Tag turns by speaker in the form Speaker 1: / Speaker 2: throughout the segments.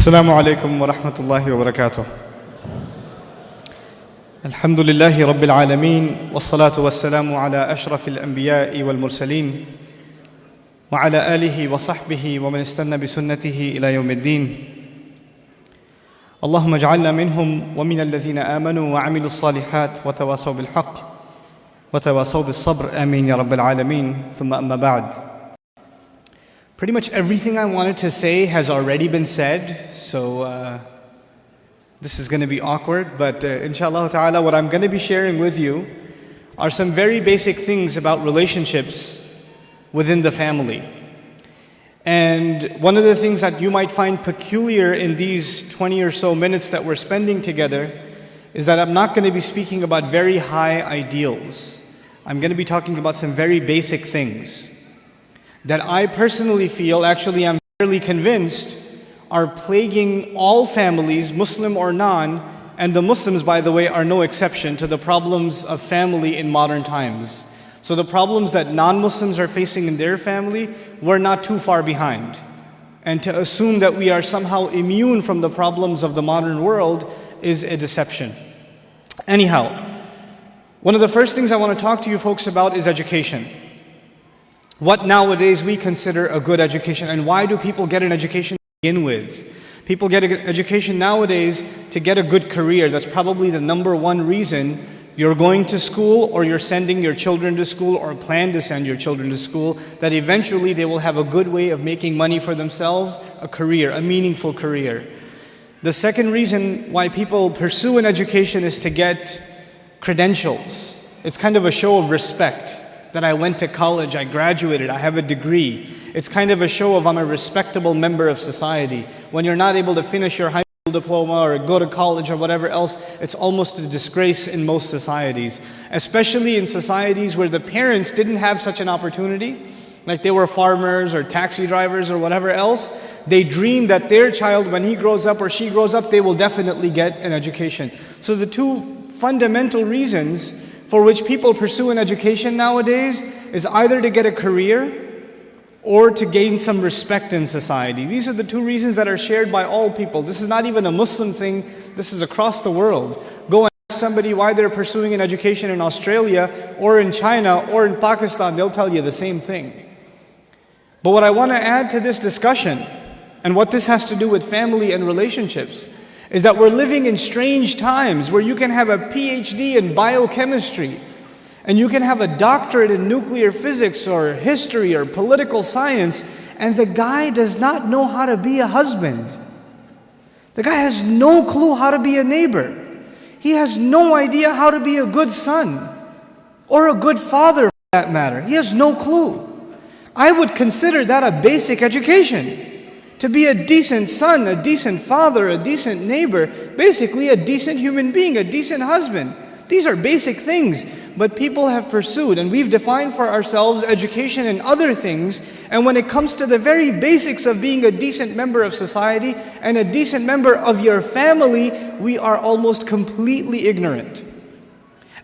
Speaker 1: السلام عليكم ورحمة الله وبركاته. الحمد لله رب العالمين والصلاة والسلام على أشرف الأنبياء والمرسلين وعلى آله وصحبه ومن استنى بسنته إلى يوم الدين. اللهم اجعلنا منهم ومن الذين آمنوا وعملوا الصالحات وتواصوا بالحق وتواصوا بالصبر آمين يا رب العالمين. ثم أما بعد. Pretty much everything I wanted to say has already been said, so this is going to be awkward, but inshallah ta'ala, what I'm going to be sharing with you are some very basic things about relationships within the family. And one of the things that you might find peculiar in these 20 or so minutes that we're spending together is that I'm not going to be speaking about very high ideals. I'm going to be talking about some very basic things that I personally feel, actually I'm fairly convinced, are plaguing all families, Muslim or non, and the Muslims, by the way, are no exception to the problems of family in modern times. So the problems that non-Muslims are facing in their family, we're not too far behind. And to assume that we are somehow immune from the problems of the modern world is a deception. Anyhow, one of the first things I want to talk to you folks about is education. What nowadays we consider a good education, and why do people get an education to begin with? People get an education nowadays to get a good career. That's probably the number one reason you're going to school, or you're sending your children to school, or plan to send your children to school, that eventually they will have a good way of making money for themselves, a career, a meaningful career. The second reason why people pursue an education is to get credentials. It's kind of a show of respect. That I went to college, I graduated, I have a degree. It's kind of a show of I'm a respectable member of society. When you're not able to finish your high school diploma or go to college or whatever else, it's almost a disgrace in most societies. Especially in societies where the parents didn't have such an opportunity, like they were farmers or taxi drivers or whatever else. They dream that their child, when he grows up or she grows up, they will definitely get an education. So the two fundamental reasons for which people pursue an education nowadays is either to get a career or to gain some respect in society. These are the two reasons that are shared by all people. This is not even a Muslim thing, this is across the world. Go and ask somebody why they're pursuing an education in Australia or in China or in Pakistan, they'll tell you the same thing. But what I want to add to this discussion, and what this has to do with family and relationships, is that we're living in strange times where you can have a PhD in biochemistry and you can have a doctorate in nuclear physics or history or political science, and the guy does not know how to be a husband. The guy has no clue how to be a neighbor. He has no idea how to be a good son or a good father for that matter. He has no clue. I would consider that a basic education. To be a decent son, a decent father, a decent neighbor, basically a decent human being, a decent husband. These are basic things, but people have pursued, and we've defined for ourselves education and other things, and when it comes to the very basics of being a decent member of society and a decent member of your family, we are almost completely ignorant.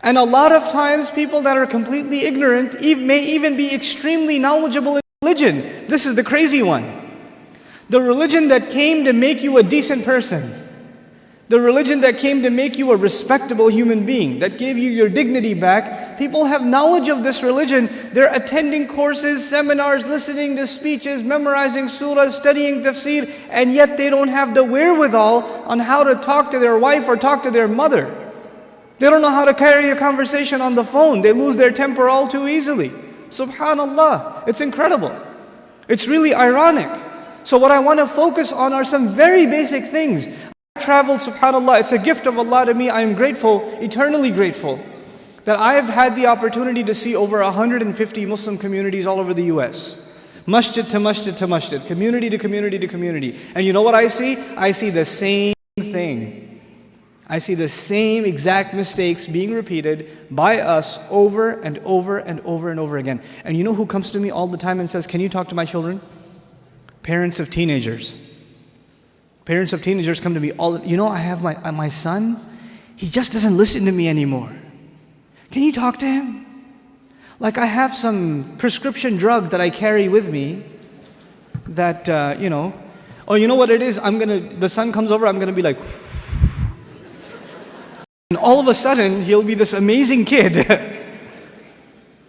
Speaker 1: And a lot of times people that are completely ignorant may even be extremely knowledgeable in religion. This is the crazy one. The religion that came to make you a decent person, the religion that came to make you a respectable human being, that gave you your dignity back, people have knowledge of this religion. They're attending courses, seminars, listening to speeches, memorizing surahs, studying tafsir, and yet they don't have the wherewithal on how to talk to their wife or talk to their mother. They don't know how to carry a conversation on the phone. They lose their temper all too easily. Subhanallah, it's incredible. It's really ironic. So what I want to focus on are some very basic things. I've traveled, subhanAllah, it's a gift of Allah to me. I am grateful, eternally grateful, that I've had the opportunity to see over 150 Muslim communities all over the US. Masjid to masjid to masjid, community to community to community. And you know what I see? I see the same thing. I see the same exact mistakes being repeated by us over and over and over and over again. And you know who comes to me all the time and says, "Can you talk to my children?" Parents of teenagers. Parents of teenagers come to me all, I have my son, he just doesn't listen to me anymore. Can you talk to him? Like I have some prescription drug that I carry with me that, Or you know what it is? The son comes over, I'm gonna be like, and all of a sudden, he'll be this amazing kid.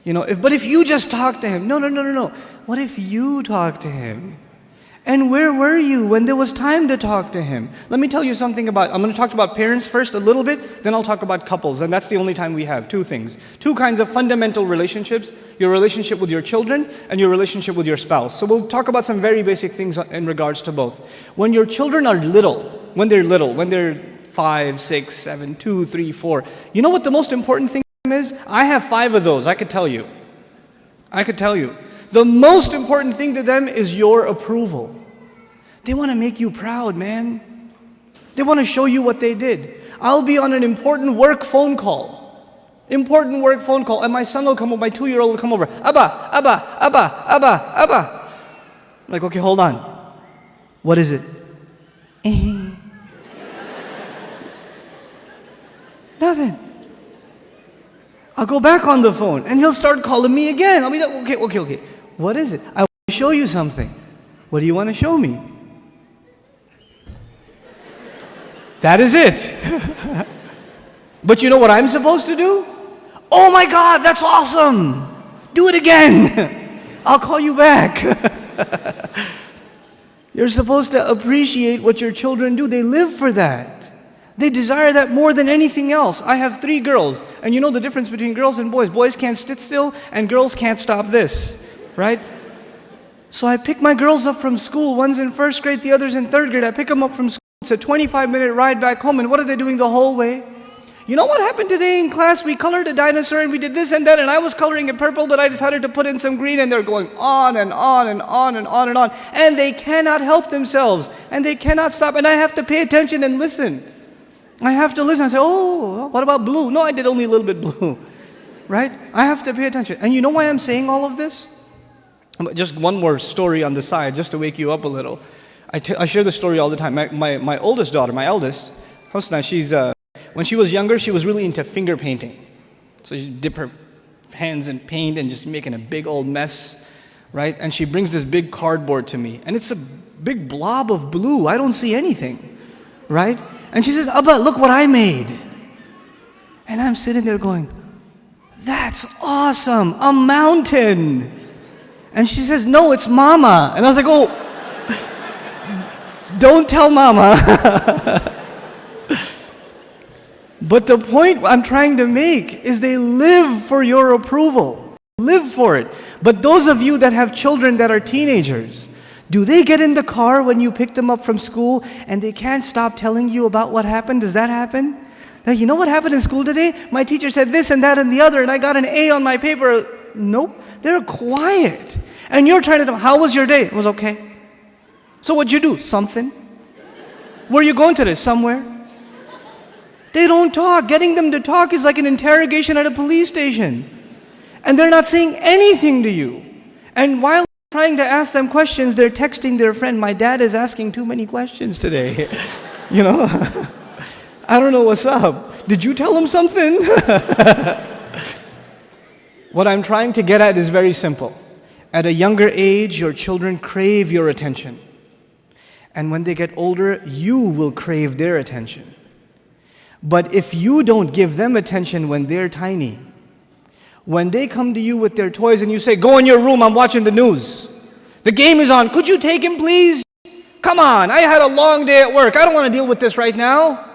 Speaker 1: But if you just talk to him, no. What if you talk to him? And where were you when there was time to talk to him? Let me tell you something I'm going to talk about parents first a little bit, then I'll talk about couples. And that's the only time we have. Two things. Two kinds of fundamental relationships. Your relationship with your children and your relationship with your spouse. So we'll talk about some very basic things in regards to both. When your children are little, when they're 5, 6, 7, 2, 3, 4, you know what the most important thing is? I have 5 of those, I could tell you. The most important thing to them is your approval. They want to make you proud, man. They want to show you what they did. I'll be on an important work phone call, and my son will come over, my 2-year-old will come over. Abba. I'm like, okay, hold on. What is it? Nothing. I'll go back on the phone, and he'll start calling me again. I'll be like, okay. What is it? I want to show you something. What do you want to show me? That is it. But you know what I'm supposed to do? Oh my God, that's awesome. Do it again. I'll call you back. You're supposed to appreciate what your children do. They live for that. They desire that more than anything else. I have 3 girls, and you know the difference between girls and boys. Boys can't sit still, and girls can't stop this, right? So I pick my girls up from school. One's in 1st grade, the other's in 3rd grade. I pick them up from school. It's a 25-minute ride back home, and what are they doing the whole way? You know what happened today in class? We colored a dinosaur, and we did this and that, and I was coloring it purple, but I decided to put in some green, and they're going on and on and on and on and on. And they cannot help themselves, and they cannot stop, and I have to pay attention and listen. I have to listen and say, oh, what about blue? No, I did only a little bit blue, right? I have to pay attention. And you know why I'm saying all of this? Just one more story on the side, just to wake you up a little. I share this story all the time. My oldest daughter, my eldest, Hosna, when she was younger, she was really into finger painting. So she'd dip her hands in paint and just making a big old mess, right? And she brings this big cardboard to me, and it's a big blob of blue. I don't see anything, right? And she says, Abba, look what I made. And I'm sitting there going, that's awesome, a mountain. And she says, no, it's Mama. And I was like, oh, don't tell Mama. But the point I'm trying to make is they live for your approval. Live for it. But those of you that have children that are teenagers, do they get in the car when you pick them up from school and they can't stop telling you about what happened? Does that happen? Like, you know what happened in school today? My teacher said this and that and the other, and I got an A on my paper. Nope. They're quiet. And you're trying to tell them, how was your day? It was okay. So what'd you do? Something. Where are you going today? Somewhere. They don't talk. Getting them to talk is like an interrogation at a police station. And they're not saying anything to you. And while trying to ask them questions, they're texting their friend, my dad is asking too many questions today. You know? I don't know what's up. Did you tell him something? What I'm trying to get at is very simple. At a younger age, your children crave your attention. And when they get older, you will crave their attention. But if you don't give them attention when they're tiny, when they come to you with their toys and you say, go in your room, I'm watching the news. The game is on. Could you take him, please? Come on, I had a long day at work. I don't want to deal with this right now.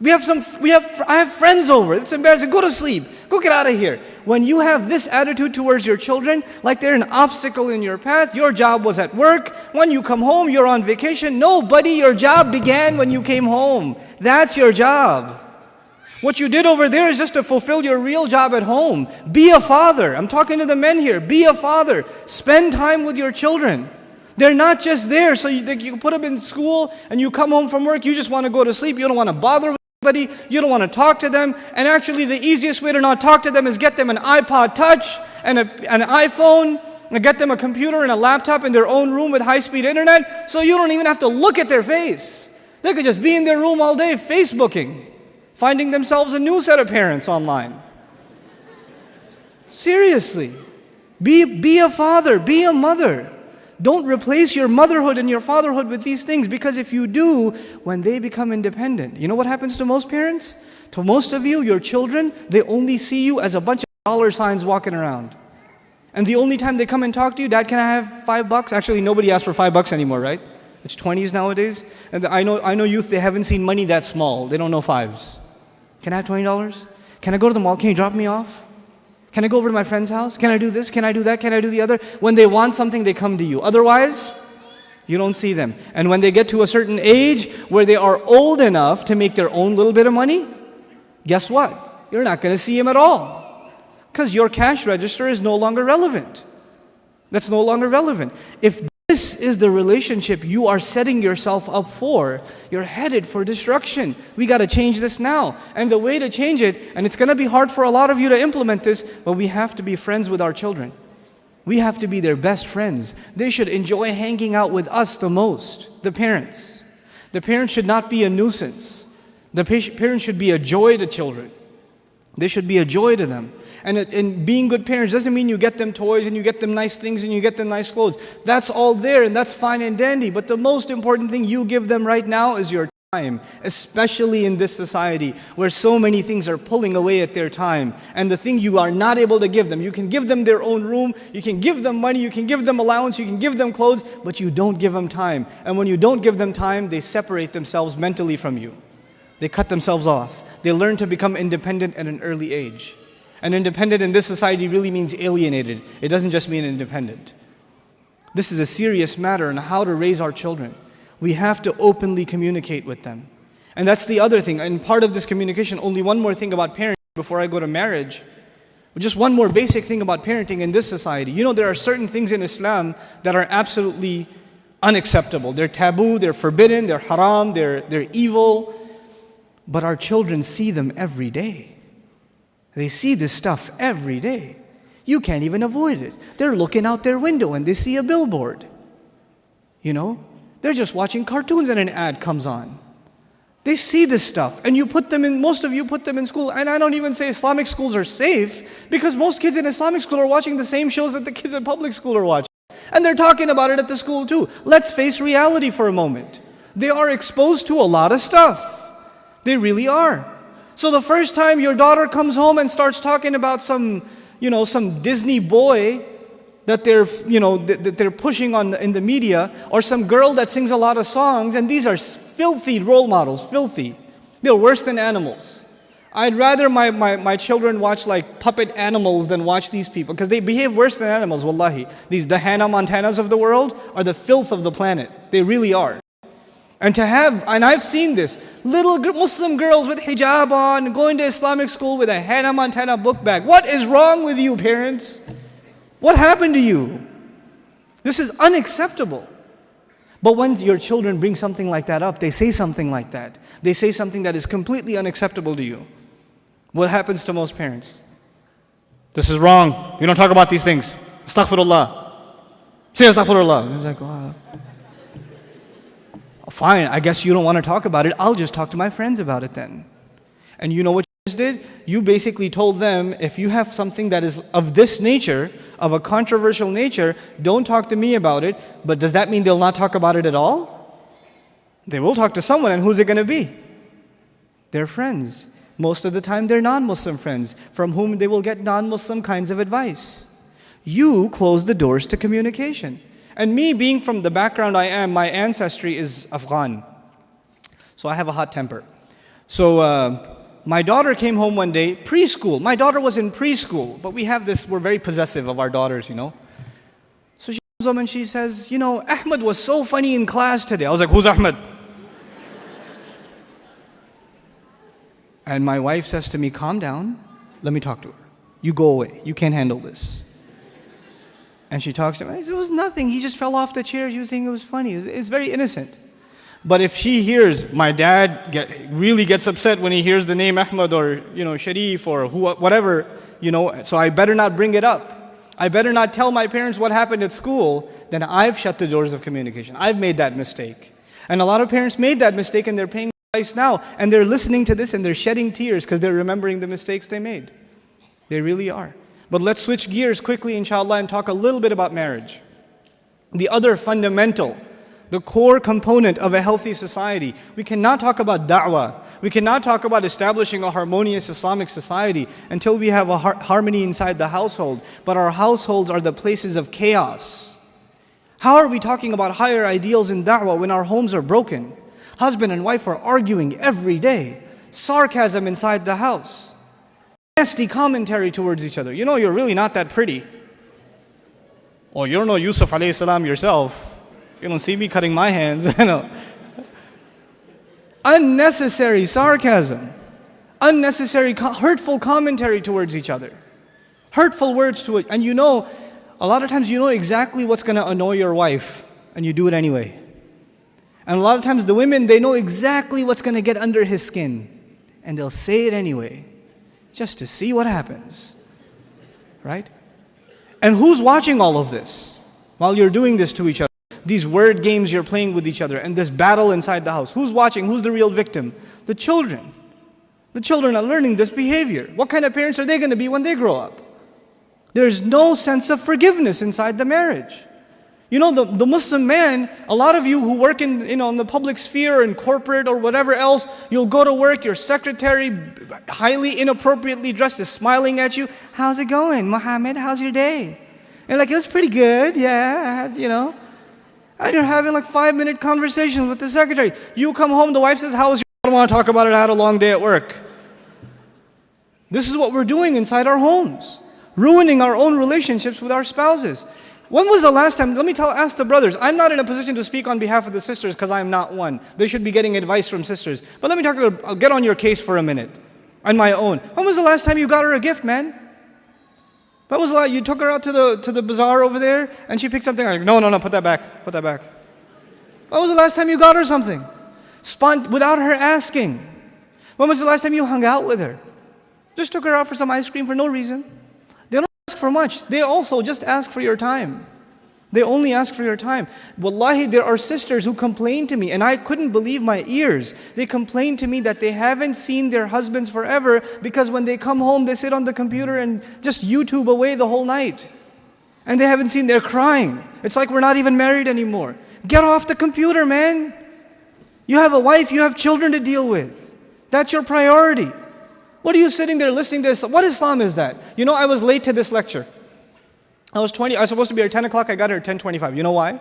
Speaker 1: I have friends over. It's embarrassing. Go to sleep. Go get out of here. When you have this attitude towards your children, like they're an obstacle in your path, your job was at work. When you come home, you're on vacation. No, buddy, your job began when you came home. That's your job. What you did over there is just to fulfill your real job at home. Be a father. I'm talking to the men here. Be a father. Spend time with your children. They're not just there so you put them in school and you come home from work, you just want to go to sleep. You don't want to bother with anybody. You don't want to talk to them. And actually the easiest way to not talk to them is get them an iPod Touch and an iPhone and get them a computer and a laptop in their own room with high-speed internet so you don't even have to look at their face. They could just be in their room all day Facebooking, finding themselves a new set of parents online. Seriously. Be a father. Be a mother. Don't replace your motherhood and your fatherhood with these things, because if you do, when they become independent, you know what happens to most parents? To most of you, your children, they only see you as a bunch of dollar signs walking around. And the only time they come and talk to you, Dad, can I have $5? Actually, nobody asks for $5 anymore, right? It's 20s nowadays. And I know youth, they haven't seen money that small. They don't know fives. Can I have $20? Can I go to the mall? Can you drop me off? Can I go over to my friend's house? Can I do this? Can I do that? Can I do the other? When they want something, they come to you. Otherwise, you don't see them. And when they get to a certain age where they are old enough to make their own little bit of money, guess what? You're not going to see them at all. Because your cash register is no longer relevant. That's no longer relevant. If this is the relationship you are setting yourself up for, you're headed for destruction. We got to change this now. And the way to change it, and it's going to be hard for a lot of you to implement this, but we have to be friends with our children. We have to be their best friends. They should enjoy hanging out with us the most, the parents. The parents should not be a nuisance. The parents should be a joy to children. They should be a joy to them. And being good parents doesn't mean you get them toys and you get them nice things and you get them nice clothes. That's all there and that's fine and dandy. But the most important thing you give them right now is your time, especially in this society where so many things are pulling away at their time. And the thing you are not able to give them, you can give them their own room, you can give them money, you can give them allowance, you can give them clothes, but you don't give them time. And when you don't give them time, they separate themselves mentally from you. They cut themselves off. They learn to become independent at an early age. And independent in this society really means alienated. It doesn't just mean independent. This is a serious matter on how to raise our children. We have to openly communicate with them. And that's the other thing. And part of this communication, only one more thing about parenting before I go to marriage. Just one more basic thing about parenting in this society. You know, there are certain things in Islam that are absolutely unacceptable. They're taboo, they're forbidden, they're haram, they're evil. But our children see them every day. They see this stuff every day. You can't even avoid it. They're looking out their window and they see a billboard. You know, they're just watching cartoons and an ad comes on. They see this stuff and most of you put them in school. And I don't even say Islamic schools are safe because most kids in Islamic school are watching the same shows that the kids in public school are watching. And they're talking about it at the school too. Let's face reality for a moment. They are exposed to a lot of stuff. They really are. So the first time your daughter comes home and starts talking about some Disney boy that they're pushing on in the media, or some girl that sings a lot of songs, and these are filthy role models, filthy. They're worse than animals. I'd rather my children watch like puppet animals than watch these people, because they behave worse than animals, wallahi. The Hannah Montanas of the world are the filth of the planet. They really are. And I've seen this, little Muslim girls with hijab on, going to Islamic school with a Hannah Montana book bag. What is wrong with you, parents? What happened to you? This is unacceptable. But when your children bring something like that up, they say something like that. They say something that is completely unacceptable to you. What happens to most parents? This is wrong. We don't talk about these things. Astaghfirullah. Say astaghfirullah. It's like, oh. Fine, I guess you don't want to talk about it. I'll just talk to my friends about it then. And you know what you just did? You basically told them, if you have something that is of this nature, of a controversial nature, don't talk to me about it. But does that mean they'll not talk about it at all? They will talk to someone, and who's it going to be? Their friends. Most of the time, they're non-Muslim friends, from whom they will get non-Muslim kinds of advice. You close the doors to communication. And me being from the background I am, my ancestry is Afghan. So I have a hot temper. So my daughter came home one day, preschool. My daughter was in preschool, but we're very possessive of our daughters, you know. So she comes home and she says, Ahmed was so funny in class today. I was like, who's Ahmed? And my wife says to me, calm down, let me talk to her. You go away, you can't handle this. And she talks to me, it was nothing, he just fell off the chair, she was saying it was funny. It's very innocent. But if she hears, my dad really gets upset when he hears the name Ahmed or Sharif or whatever, so I better not bring it up. I better not tell my parents what happened at school, then I've shut the doors of communication. I've made that mistake. And a lot of parents made that mistake and they're paying the price now. And they're listening to this and they're shedding tears because they're remembering the mistakes they made. They really are. But let's switch gears quickly, inshallah, and talk a little bit about marriage. the other fundamental, the core component of a healthy society. We cannot talk about da'wah. We cannot talk about establishing a harmonious Islamic society until we have a harmony inside the household. But our households are the places of chaos. How are we talking about higher ideals in da'wah when our homes are broken? Husband and wife are arguing every day. Sarcasm inside the house. Nasty commentary towards each other. You know, you're really not that pretty. Or you don't know Yusuf alayhi salam yourself. You don't see me cutting my hands. Unnecessary sarcasm. Unnecessary hurtful commentary towards each other. Hurtful words to it. And you know, a lot of times you know exactly what's going to annoy your wife. And you do it anyway. And a lot of times the women, they know exactly what's going to get under his skin. And they'll say it anyway. Just to see what happens. Right? And who's watching all of this while you're doing this to each other? These word games you're playing with each other and this battle inside the house. Who's watching? Who's the real victim? The children. The children are learning this behavior. What kind of parents are they going to be when they grow up? There's no sense of forgiveness inside the marriage. You know, the Muslim man, a lot of you who work in the public sphere, in corporate or whatever else, you'll go to work, your secretary, highly inappropriately dressed, is smiling at you. How's it going, Muhammad? How's your day? And like, it was pretty good, yeah, And you're having like 5-minute conversations with the secretary. You come home, the wife says, how was your I don't want to talk about it, I had a long day at work. This is what we're doing inside our homes. Ruining our own relationships with our spouses. When was the last time, ask the brothers. I'm not in a position to speak on behalf of the sisters because I'm not one. They should be getting advice from sisters. But I'll get on your case for a minute. On my own. When was the last time you got her a gift, man? When was the last, you took her out to the bazaar over there and she picked something like, no, put that back. When was the last time you got her something? Without her asking. When was the last time you hung out with her? Just took her out for some ice cream for no reason. They don't ask for much. They also just ask for your time. They only ask for your time. Wallahi, there are sisters who complain to me, and I couldn't believe my ears. They complain to me that they haven't seen their husbands forever because when they come home, they sit on the computer and just YouTube away the whole night. And they haven't seen, they're crying. It's like we're not even married anymore. Get off the computer, man. You have a wife, you have children to deal with. That's your priority. What are you sitting there listening to this? What Islam is that? You know, I was late to this lecture. I was supposed to be here at 10 o'clock, I got here at 10:25. You know why?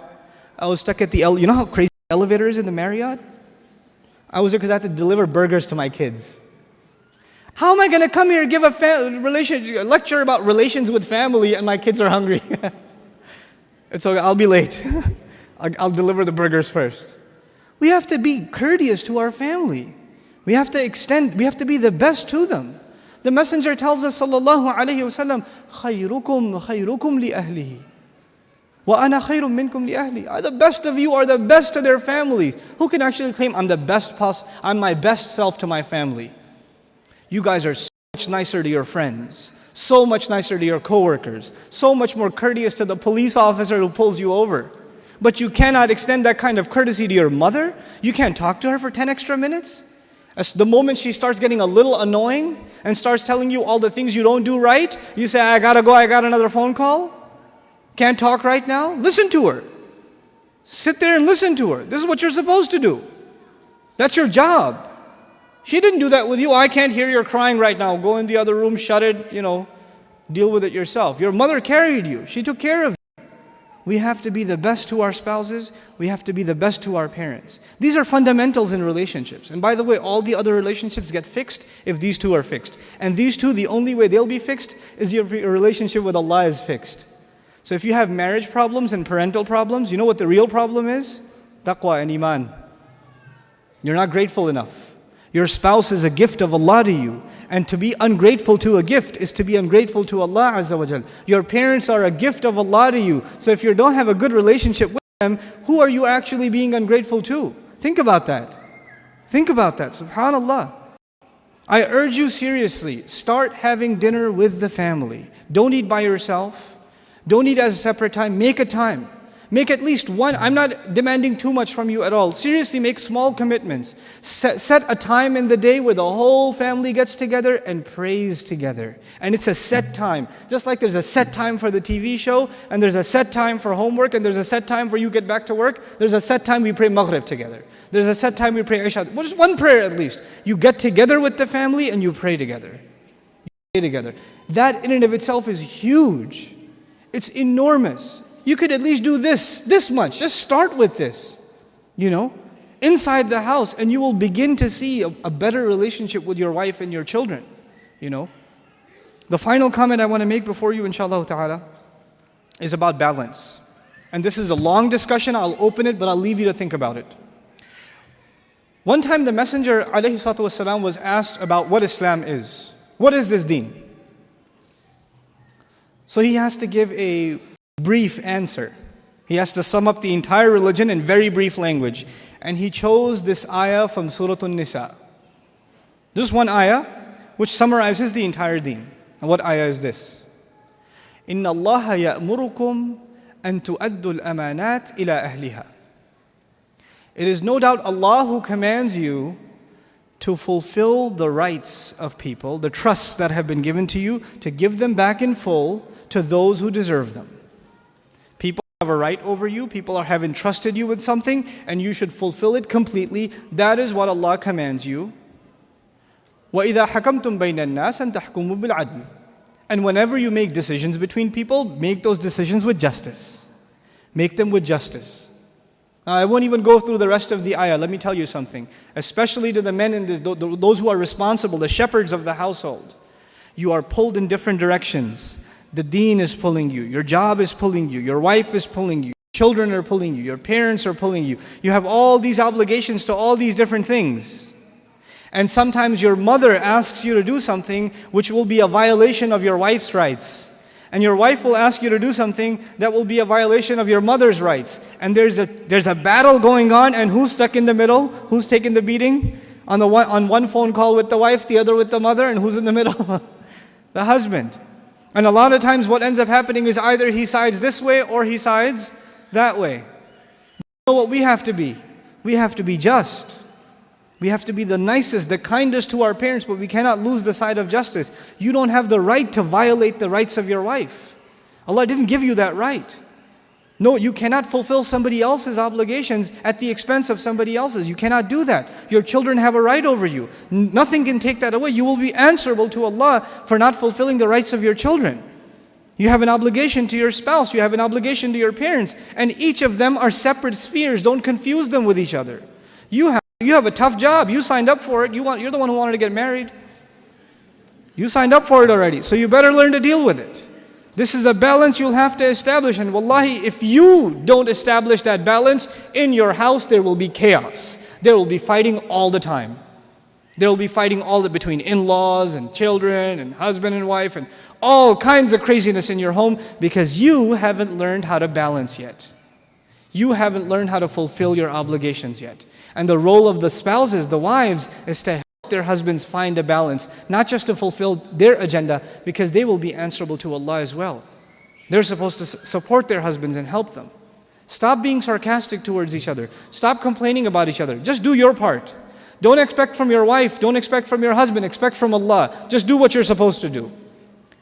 Speaker 1: I was stuck at you know how crazy the elevator is in the Marriott? I was there because I had to deliver burgers to my kids. How am I going to come here and give a lecture about relations with family and my kids are hungry? It's okay, I'll be late. I'll deliver the burgers first. We have to be courteous to our family. We have to be the best to them. The Messenger tells us, sallallahu alayhi wa sallam, khayrukum li ahlihi. Wa ana khayrum minkum li ahli. The best of you are the best to their families. Who can actually claim, I'm my best self to my family? You guys are so much nicer to your friends. So much nicer to your coworkers. So much more courteous to the police officer who pulls you over. But you cannot extend that kind of courtesy to your mother? You can't talk to her for 10 extra minutes? As the moment she starts getting a little annoying and starts telling you all the things you don't do right, you say, I gotta go, I got another phone call. Can't talk right now? Listen to her. Sit there and listen to her. This is what you're supposed to do. That's your job. She didn't do that with you. I can't hear you're crying right now. Go in the other room, shut it, deal with it yourself. Your mother carried you. She took care of you. We have to be the best to our spouses. We have to be the best to our parents. These are fundamentals in relationships. And by the way, all the other relationships get fixed if these two are fixed. And these two, the only way they'll be fixed is your relationship with Allah is fixed. So if you have marriage problems and parental problems, you know what the real problem is? Taqwa and iman. You're not grateful enough. Your spouse is a gift of Allah to you. And to be ungrateful to a gift is to be ungrateful to Allah Azza wa Jal. Your parents are a gift of Allah to you. So if you don't have a good relationship with them, who are you actually being ungrateful to? Think about that. Think about that. SubhanAllah. I urge you seriously, start having dinner with the family. Don't eat by yourself. Don't eat at a separate time. Make a time. Make at least one. I'm not demanding too much from you at all. Seriously, make small commitments. Set a time in the day where the whole family gets together and prays together. And it's a set time. Just like there's a set time for the TV show, and there's a set time for homework, and there's a set time for you get back to work. There's a set time we pray Maghrib together. There's a set time we pray Isha. Well, just one prayer at least. You get together with the family and you pray together. You pray together. That in and of itself is huge. It's enormous. You could at least do this much. Just start with this, inside the house, and you will begin to see a better relationship with your wife and your children, The final comment I want to make before you, inshallah ta'ala, is about balance. And this is a long discussion. I'll open it, but I'll leave you to think about it. One time the Messenger, alayhi salatu wasalam, was asked about what Islam is. What is this deen? So he has to give a brief answer. He has to sum up the entire religion in very brief language. And he chose this ayah from Surah An-Nisa. Just one ayah which summarizes the entire deen. And what ayah is this? إِنَّ اللَّهَ يَأْمُرُكُمْ أَن تُؤَدُّوا الْأَمَانَاتِ إِلَىٰ أَهْلِهَا. It is no doubt Allah who commands you to fulfill the rights of people, the trusts that have been given to you, to give them back in full to those who deserve them. People have a right over you, people have entrusted you with something, and you should fulfill it completely. That is what Allah commands you. وَإِذَا حَكَمْتُمْ بَيْنَ النَّاسِ أَن تَحْكُمُوا بِالْعَدْلِ. And whenever you make decisions between people, make those decisions with justice. Make them with justice. I won't even go through the rest of the ayah. Let me tell you something. Especially to the men and those who are responsible, the shepherds of the household. You are pulled in different directions. The deen is pulling you. Your job is pulling you. Your wife is pulling you. Children are pulling you. Your parents are pulling you. You have all these obligations to all these different things. And sometimes your mother asks you to do something which will be a violation of your wife's rights. And your wife will ask you to do something that will be a violation of your mother's rights. And there's a battle going on, and who's stuck in the middle? Who's taking the beating? On one phone call with the wife, the other with the mother, and who's in the middle? The husband. And a lot of times what ends up happening is either he sides this way or he sides that way. You know what we have to be? We have to be just. We have to be the nicest, the kindest to our parents, but we cannot lose the side of justice. You don't have the right to violate the rights of your wife. Allah didn't give you that right. No, you cannot fulfill somebody else's obligations at the expense of somebody else's. You cannot do that. Your children have a right over you. Nothing can take that away. You will be answerable to Allah for not fulfilling the rights of your children. You have an obligation to your spouse. You have an obligation to your parents. And each of them are separate spheres. Don't confuse them with each other. You have a tough job. You signed up for it. You're the one who wanted to get married. You signed up for it already. So you better learn to deal with it. This is a balance you'll have to establish. And wallahi, if you don't establish that balance, in your house there will be chaos. There will be fighting all the time. There will be fighting between in-laws and children and husband and wife and all kinds of craziness in your home because you haven't learned how to balance yet. You haven't learned how to fulfill your obligations yet. And the role of the spouses, the wives, is to help their husbands find a balance, not just to fulfill their agenda, because they will be answerable to Allah as well. They're supposed to support their husbands and help them. Stop being sarcastic towards each other. Stop complaining about each other. Just do your part. Don't expect from your wife, don't expect from your husband, expect from Allah. Just do what you're supposed to do.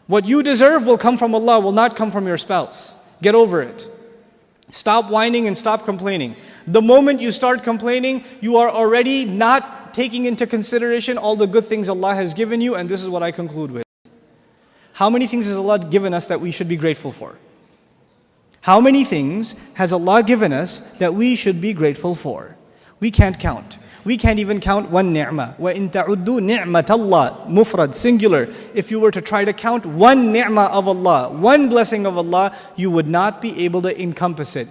Speaker 1: What you deserve will come from Allah, will not come from your spouse. Get over it. Stop whining and stop complaining. The moment you start complaining, you are already not taking into consideration all the good things Allah has given you, and this is what I conclude with. How many things has Allah given us that we should be grateful for? How many things has Allah given us that we should be grateful for? We can't count. We can't even count one ni'mah. وَإِن تَعُدُّوا نِعْمَةَ اللَّهِ mufrad, singular. If you were to try to count one ni'mah of Allah, one blessing of Allah, you would not be able to encompass it.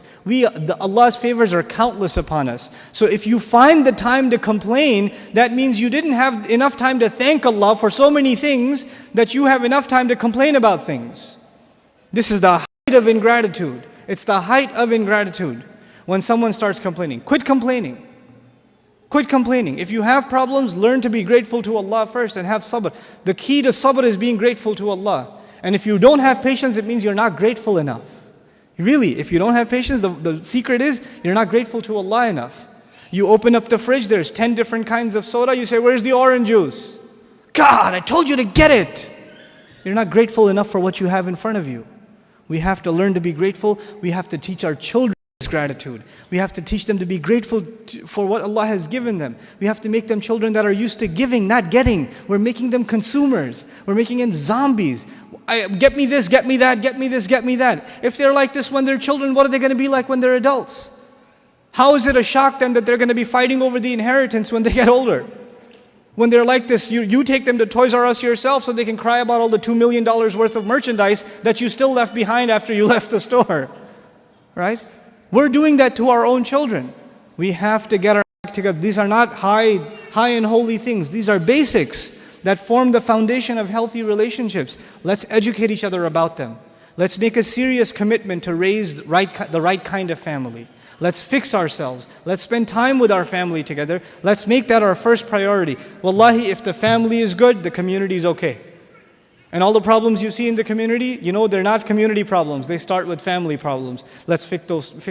Speaker 1: Allah's favors are countless upon us. So if you find the time to complain, that means you didn't have enough time to thank Allah for so many things that you have enough time to complain about things. This is the height of ingratitude. It's the height of ingratitude. When someone starts complaining, quit complaining. Quit complaining. If you have problems, learn to be grateful to Allah first and have sabr. The key to sabr is being grateful to Allah. And if you don't have patience, it means you're not grateful enough. Really, if you don't have patience, the secret is you're not grateful to Allah enough. You open up the fridge, there's 10 different kinds of soda. You say, where's the orange juice? God, I told you to get it. You're not grateful enough for what you have in front of you. We have to learn to be grateful. We have to teach our children this gratitude. We have to teach them to be grateful for what Allah has given them. We have to make them children that are used to giving, not getting. We're making them consumers. We're making them zombies. Get me this, get me that, get me this, get me that. If they're like this when they're children, what are they going to be like when they're adults? How is it a shock then that they're going to be fighting over the inheritance when they get older? When they're like this, you take them to Toys R Us yourself so they can cry about all the $2 million worth of merchandise that you still left behind after you left the store. Right? We're doing that to our own children. We have to get our act together. These are not high and holy things. These are basics that form the foundation of healthy relationships. Let's educate each other about them. Let's make a serious commitment to raise the right kind of family. Let's fix ourselves. Let's spend time with our family together. Let's make that our first priority. Wallahi, if the family is good, the community is okay. And all the problems you see in the community, they're not community problems. They start with family problems. Let's fix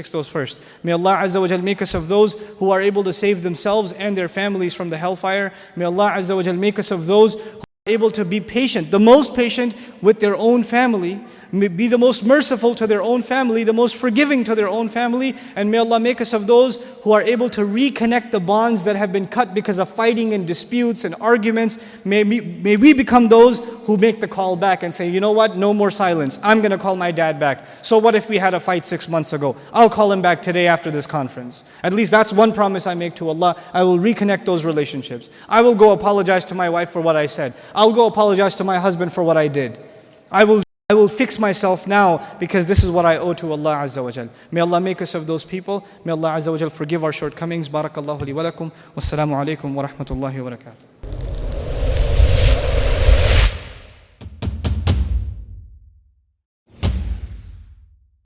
Speaker 1: those first. May Allah Azza wa Jal make us of those who are able to save themselves and their families from the hellfire. May Allah Azza wa Jal make us of those who are able to be patient, the most patient with their own family. Be the most merciful to their own family, the most forgiving to their own family, and may Allah make us of those who are able to reconnect the bonds that have been cut because of fighting and disputes and arguments. May we become those who make the call back and say, you know what, no more silence. I'm going to call my dad back. So what if we had a fight 6 months ago? I'll call him back today after this conference. At least that's one promise I make to Allah. I will reconnect those relationships. I will go apologize to my wife for what I said. I'll go apologize to my husband for what I did. I will fix myself now because this is what I owe to Allah Azza wa Jal. May Allah make us of those people. May Allah Azza wa Jal forgive our shortcomings. Barakallahu li wa lakum. Wassalamu alaikum wa rahmatullahi wa barakatuh.